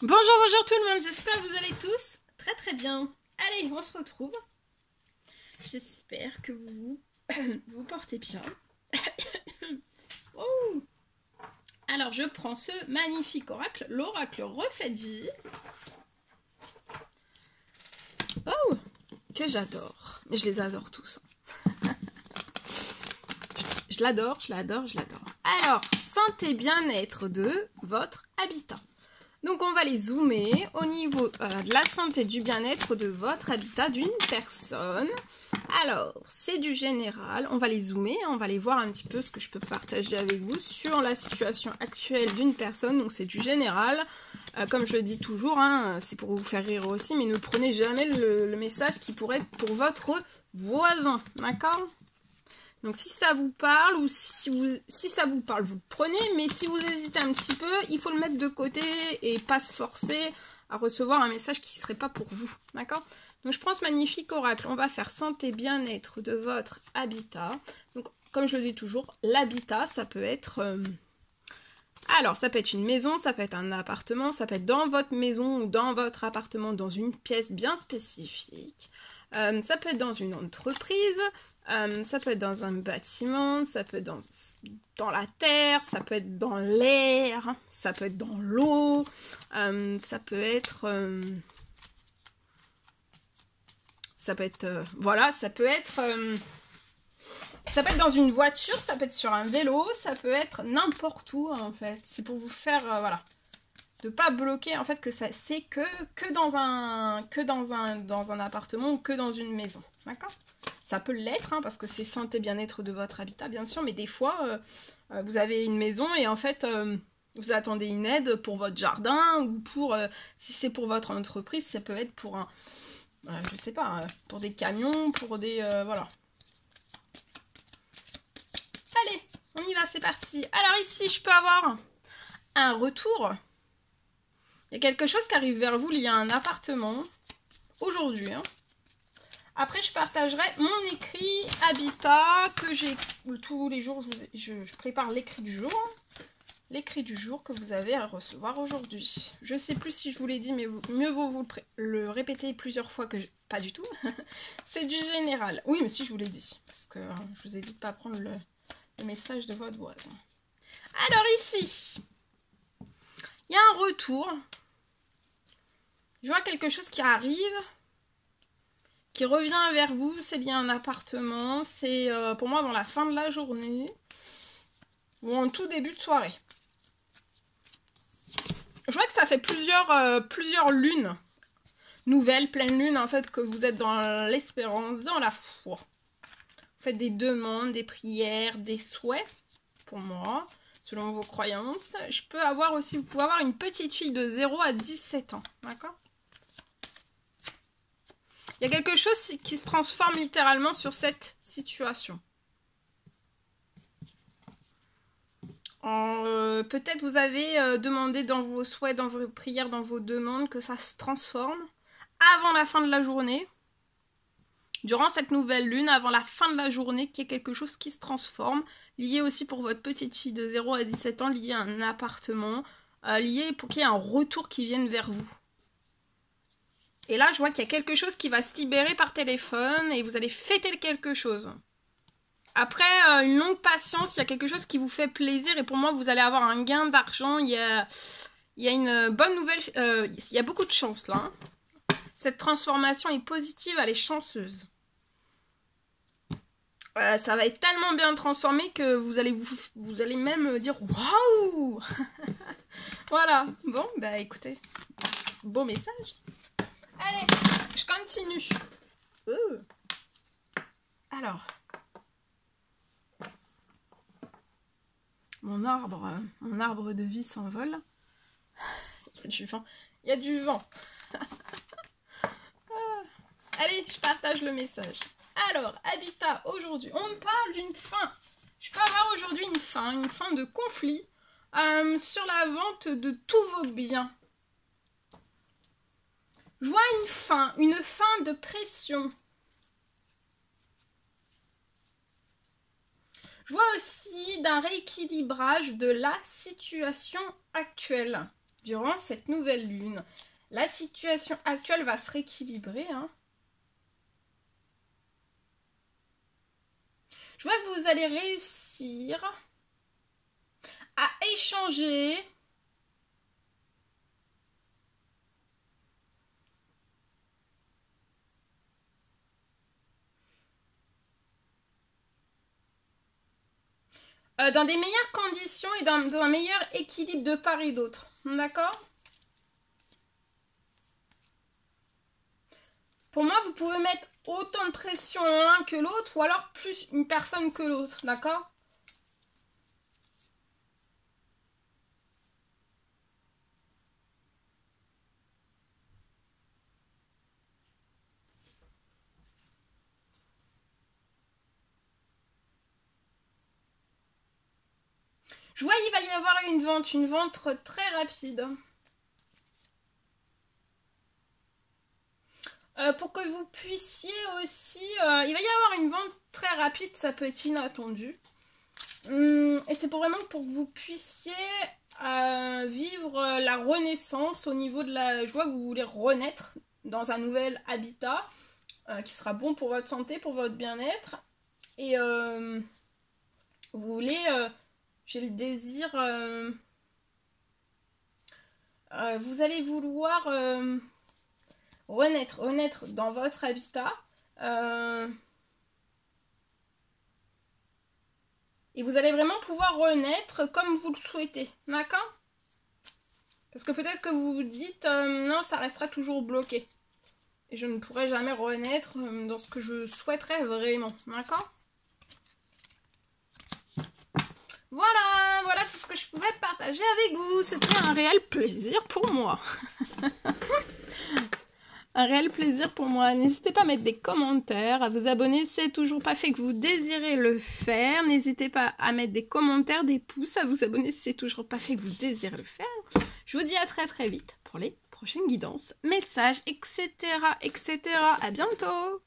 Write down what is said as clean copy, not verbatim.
Bonjour, bonjour tout le monde, j'espère que vous allez tous très très bien. Allez, on se retrouve. J'espère que vous vous portez bien. Oh. Alors, je prends ce magnifique oracle, l'oracle reflet de vie. Oh, que j'adore. Je les adore tous. Je l'adore, je l'adore, je l'adore. Alors, santé bien-être de votre habitat. Donc on va les zoomer au niveau de la santé et du bien-être de votre habitat d'une personne. Alors, c'est du général. On va les zoomer, on va les voir un petit peu ce que je peux partager avec vous sur la situation actuelle d'une personne. Donc c'est du général. Comme je le dis toujours, hein, c'est pour vous faire rire aussi, mais ne prenez jamais le message qui pourrait être pour votre voisin. D'accord ? Donc si ça vous parle ou si ça vous parle, vous le prenez. Mais si vous hésitez un petit peu, il faut le mettre de côté et pas se forcer à recevoir un message qui ne serait pas pour vous. D'accord ? Donc je prends ce magnifique oracle. On va faire santé bien-être de votre habitat. Donc comme je le dis toujours, l'habitat, ça peut être... Alors ça peut être une maison, ça peut être un appartement, ça peut être dans votre maison ou dans votre appartement, dans une pièce bien spécifique. Ça peut être dans une entreprise. Ça peut être dans un bâtiment, ça peut être dans la terre, ça peut être dans l'air, ça peut être dans l'eau, ça peut être... voilà, ça peut être dans une voiture, ça peut être sur un vélo, ça peut être n'importe où en fait. C'est pour vous faire, voilà, de pas bloquer en fait que ça c'est que dans un appartement ou que dans une maison, d'accord ? Ça peut l'être, hein, parce que c'est santé bien-être de votre habitat, bien sûr, mais des fois, vous avez une maison et en fait, vous attendez une aide pour votre jardin ou pour, si c'est pour votre entreprise, ça peut être pour un, je sais pas, pour des camions, pour des, voilà. Allez, on y va, c'est parti. Alors ici, je peux avoir un retour. Il y a quelque chose qui arrive vers vous lié à un appartement, aujourd'hui, hein. Après, je partagerai mon écrit habitat que j'ai tous les jours. Je prépare l'écrit du jour. L'écrit du jour que vous avez à recevoir aujourd'hui. Je ne sais plus si je vous l'ai dit, mais mieux vaut vous le répéter plusieurs fois que... Pas du tout. C'est du général. Oui, mais si je vous l'ai dit. Parce que je vous ai dit de ne pas prendre le message de votre voisin. Alors ici, il y a un retour. Je vois quelque chose qui arrive. Qui revient vers vous, c'est lié à un appartement, c'est pour moi avant la fin de la journée ou en tout début de soirée. Je vois que ça fait plusieurs lunes, nouvelles, pleines lunes en fait, que vous êtes dans l'espérance, dans la foi. Vous faites des demandes, des prières, des souhaits, pour moi, selon vos croyances. Je peux avoir aussi, vous pouvez avoir une petite fille de 0 à 17 ans, d'accord ? Il y a quelque chose qui se transforme littéralement sur cette situation. Peut-être vous avez demandé dans vos souhaits, dans vos prières, dans vos demandes que ça se transforme avant la fin de la journée. Durant cette nouvelle lune, avant la fin de la journée, qu'il y ait quelque chose qui se transforme, lié aussi pour votre petite fille de 0 à 17 ans, lié à un appartement, lié pour qu'il y ait un retour qui vienne vers vous. Et là, je vois qu'il y a quelque chose qui va se libérer par téléphone et vous allez fêter quelque chose. Après une longue patience, il y a quelque chose qui vous fait plaisir et pour moi, vous allez avoir un gain d'argent. Il y a une bonne nouvelle, il y a beaucoup de chance là. Hein. Cette transformation est positive, elle est chanceuse. Ça va être tellement bien transformé que vous allez même dire waouh. Voilà, bon, bah écoutez, beau message. Allez, je continue. Alors, mon arbre de vie s'envole. Il y a du vent. Il y a du vent. Allez, je partage le message. Alors, habitat, aujourd'hui, on me parle d'une fin. Je peux avoir aujourd'hui une fin de conflit sur la vente de tous vos biens. Je vois une fin de pression. Je vois aussi d'un rééquilibrage de la situation actuelle. durant cette nouvelle lune. La situation actuelle va se rééquilibrer. Hein. Je vois que vous allez réussir à échanger dans des meilleures conditions et dans un meilleur équilibre de part et d'autre. D'accord? Pour moi, vous pouvez mettre autant de pression l'un que l'autre ou alors plus une personne que l'autre. D'accord? Je vois qu'il va y avoir une vente très rapide. Pour que vous puissiez aussi... il va y avoir une vente très rapide, ça peut être inattendu. Et c'est vraiment pour que vous puissiez vivre la renaissance au niveau de la... Je vois que vous voulez renaître dans un nouvel habitat qui sera bon pour votre santé, pour votre bien-être. Et vous voulez... j'ai le désir... vous allez vouloir... renaître dans votre habitat et vous allez vraiment pouvoir renaître comme vous le souhaitez, d'accord? Parce que peut-être que vous vous dites non, ça restera toujours bloqué et je ne pourrai jamais renaître dans ce que je souhaiterais vraiment, d'accord? Voilà tout ce que je pouvais partager avec vous. C'était un réel plaisir pour moi. Un réel plaisir pour moi. N'hésitez pas à mettre des commentaires, à vous abonner si c'est toujours pas fait que vous désirez le faire. N'hésitez pas à mettre des commentaires, des pouces, à vous abonner si c'est toujours pas fait que vous désirez le faire. Je vous dis à très vite pour les prochaines guidances, messages, etc. À bientôt!